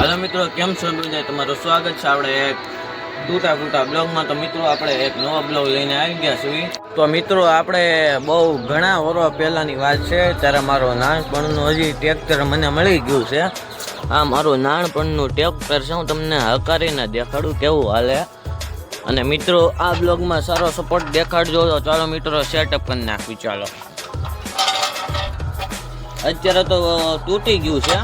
હાલો મિત્રો, કેમ છો બધા? તમારું સ્વાગત છે આપણે એક તૂટા ફૂટા બ્લોગમાં. તો મિત્રો આપણે એક નવો બ્લોગ લઈને આવી ગયા છીએ. તો મિત્રો આપણે બહુ ઘણા વર્ષ પહેલાંની વાત છે, ત્યારે મારું નાનપણનું હજી ટ્રેક્ટર મને મળી ગયું છે. આ મારું નાનપણનું ટ્રેક્ટર છે, હું તમને હકારીને દેખાડું કેવું હાલે. અને મિત્રો આ બ્લોગમાં સારો સપોર્ટ દેખાડજો. તો ચાલો મિત્રો સેટઅપ કરી નાખવી. ચાલો, અત્યારે તો તૂટી ગયું છે,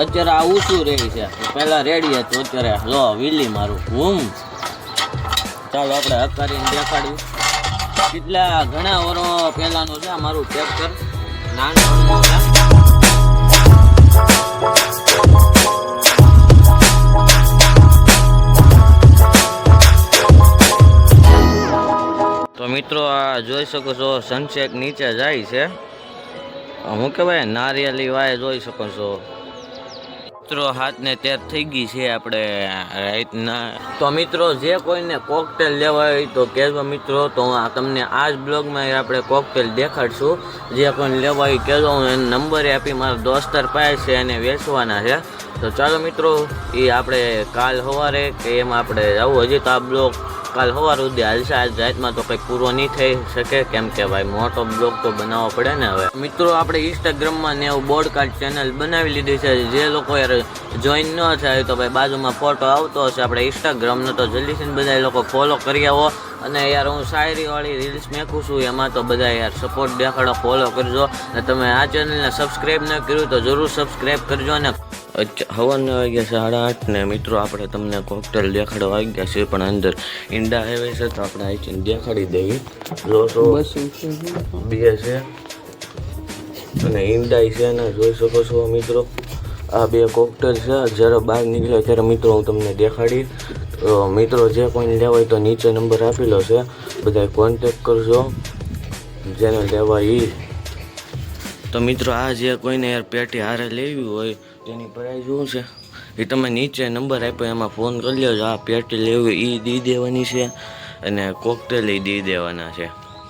અત્યારે આ ઊંચું રહી છે. પહેલા રેડી હતું, અત્યારે લો વીલી મારું ચાલો આપણે હકારીને દેખાડ્યું. કેટલા ઘણા વર્ષ પહેલાનું છે મારું ટ્રેક્ટર, નાનપણનું છે. તો મિત્રો આ જોઈ શકો છો, સનસેટ નીચે જાય છે. શું કહેવાય, નારિયેલી વાય જોઈ શકો છો. મિત્રો હાથને તેર થઈ ગઈ છે આપણે રાઈતના. તો મિત્રો જે કોઈને કોકટેલ લેવા હોય તો કહેજો મિત્રો. તો તમને આ જ બ્લોગમાં આપણે કોકટેલ દેખાડશું. જે કોઈને લેવા હોય કહેજો, હું એને નંબર આપી, મારા દોસ્તાર પાસે છે, એને વેચવાના છે. તો ચાલો મિત્રો, એ આપણે કાલ સવારે કે એમાં આપણે જવું. હજી તો આ બ્લોગ કાલ સવાર સુધી હાલશે, આજ રાતમાં તો કંઈ પૂરો નહીં થઈ શકે, કેમ કે ભાઈ મોટો બ્લોગ તો બનાવવો પડે ને. હવે મિત્રો આપણે ઇન્સ્ટાગ્રામમાં ને એવું બોડકાસ્ટ ચેનલ બનાવી લીધી છે. જે લોકો યાર જોઈન ન થાય તો ભાઈ બાજુમાં ફોટો આવતો હશે આપણે ઇન્સ્ટાગ્રામનો, તો જલ્દીથી બધા લોકો ફોલો કરી આવો. અને યાર હું શાયરીવાળી રીલ્સ મેકું છું, એમાં તો બધા યાર સપોર્ટ દેખાડો, ફોલો કરજો. અને તમે આ ચેનલને સબસ્ક્રાઈબ ન કર્યું તો જરૂર સબસ્ક્રાઈબ કરજો. ને હવાના વાગ્યા 8:30 ને મિત્રો આપણે તમને કોકટેલ દેખાડવા આવી ગયા છે, પણ અંદર ઈંડા આવે છે, તો આપણે આઈથી દેખાડી દઈએ. જો બે છે અને ઈંડા છે ને, જોઈ શકો છો મિત્રો. આ બે કોકટેલ છે. જ્યારે બહાર નીકળ્યો ત્યારે મિત્રો હું તમને દેખાડી. તો મિત્રો જે કોઈને લેવા હોય તો નીચે નંબર આપેલો છે, બધા કોન્ટેક કરજો જેને લેવા એ. તો મિત્રો આ જે કોઈને યાર પેટી હારે લેવી હોય તેની પ્રાઇસ શું છે એ તમે નીચે નંબર આપ્યો એમાં ફોન કરી લેજો. આ પેટી લેવી એ દી દેવાની છે અને કોકટેલ એ દી દેવાના છે.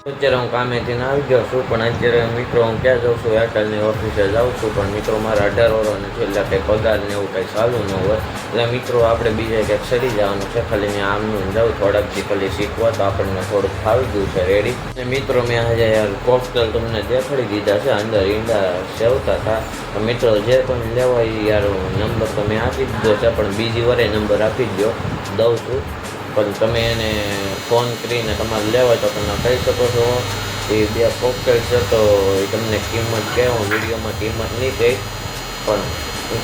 અત્યારે હું કામેથી આવી ગયો છું, પણ અત્યારે મિત્રો હું ક્યાં જાઉં છું, એરટેલની ઓફિસે જાઉં છું. પણ મિત્રો મારા 18 વર્ષ નથી, એટલે કંઈ પગાર ને એવું કંઈ ચાલુ ન હોય, એટલે મિત્રો આપણે બીજે કંઈક સડી જવાનું છે. ખાલી મેં આમનું જાઉં થોડાકથી ખાલી શીખવા, તો આપણને થોડુંક ફાવી ગયું છે રેડી. અને મિત્રો મેં આજે યાર કોકટેલ તમને દેખાડી દીધા છે, અંદર ઈંડા સેવતા હતા. તો મિત્રો જે પણ લેવાય યાર નંબર તો મેં આપી દીધો છે, પણ બીજી વારે નંબર આપી દઉં છું. પણ તમે એને ફોન કરીને તમારે લેવાય તો તમે કહી શકો છો. એ બે કોકટેલ છે, તો એ તમને કિંમત કહે, હું વિડીયોમાં કિંમત નહીં કહી, પણ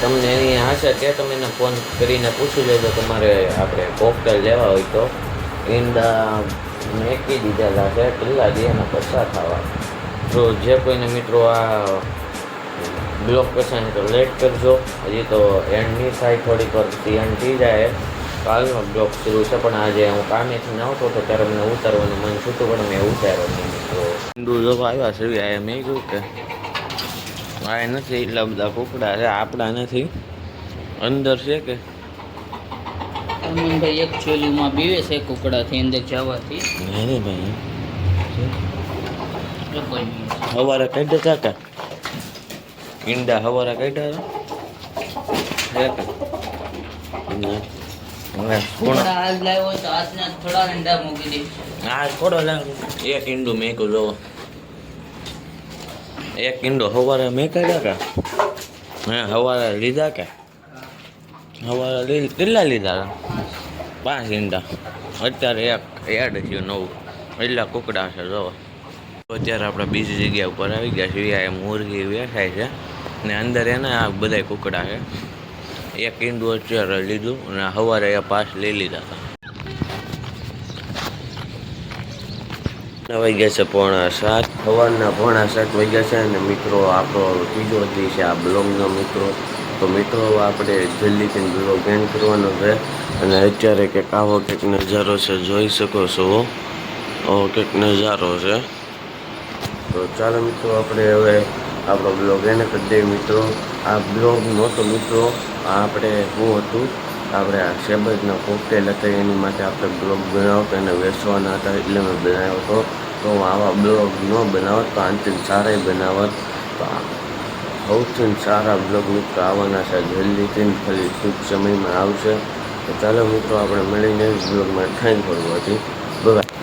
તમને એની આશા કે તમે એને ફોન કરીને પૂછી લેજો તમારે આપણે કોકટેલ લેવા હોય તો. ઈંડા મેકી દીધેલા છે, કેટલા દે એના પૈસા થવા. તો જે કોઈને મિત્રો આ બ્લોક પસંદ તો લેટ કરજો. હજી તો એન્ડ નહીં થાય, થોડીક વાર પછી એન્ડ થઈ જાય. કાલનો બ્લોગ શરૂ છે, પણ આજે હું કામેથી આવતો હતો ત્યારે મને ઉતારવાનું મન છૂટું, પણ મેં ઉતાર્યો નહીં મિત્રો. હિન્દુ જોવા આવ્યા છે, આ મેં કહ્યું કે આ નથી, એટલા બધા કુકડા છે, આપણા નથી. અંદર છે કે ભાઈ એક ચોલીમાં બીવે છે કુકડાથી અંદર જવાથી. નહીં ભાઈ, સવારે કાઢ્યા હતા કે ઈંડા સવારે કાઢ્યા એક ઈંડું મેકું જોવો, એક ઈંડો સવારે મેં કાઢ્યા કે સવારે લીધા કે સવારે કેટલા લીધા? 5 ઈંડા. અત્યારે એક એડ થયું નવું, એટલા કુકડા છે જોવો. અત્યારે આપણે બીજી જગ્યા ઉપર આવી ગયા છીએ. એ મુરગી વેચાય છે ને અંદર એને આ બધા કુકડા છે. એક ઈંડું અત્યારે લીધું અને સવારે એ 5 લઈ લીધા હતા. વાગ્યા છે 6:45, સવારના 6:45 વાગ્યા છે. અને મિત્રો આપણો ત્રીજો દી છે આ બ્લોગનો મિત્રો. તો મિત્રો આપણે જલ્દીથી બ્લોગ એન્ડ કરવાનો છે. અને અત્યારે કંઈક આવો કંઈક નજારો છે, જોઈ શકો છો. કંઈક નજારો છે. તો ચાલો મિત્રો આપણે હવે આપણો બ્લોગ એને કરી દઈએ મિત્રો. આ બ્લોગ નહોતો મિત્રો, આપણે શું હતું, આપણે આ શેબજના કોકટેલ હતા એની માટે આપણે બ્લોગ બનાવતો, એને વેચવાના હતા એટલે મેં બનાવ્યો હતો. તો આવા બ્લોગ ન બનાવત તો આનથી સારા બનાવત. તો સૌથી સારા બ્લોગ મિત્રો આવવાના છે જલ્દીથી ખાલી ટૂંક સમયમાં આવશે. તો ચાલો મિત્રો આપણે મળીને બ્લોગમાં થેન્ક ફોર વોચિંગ. બાય.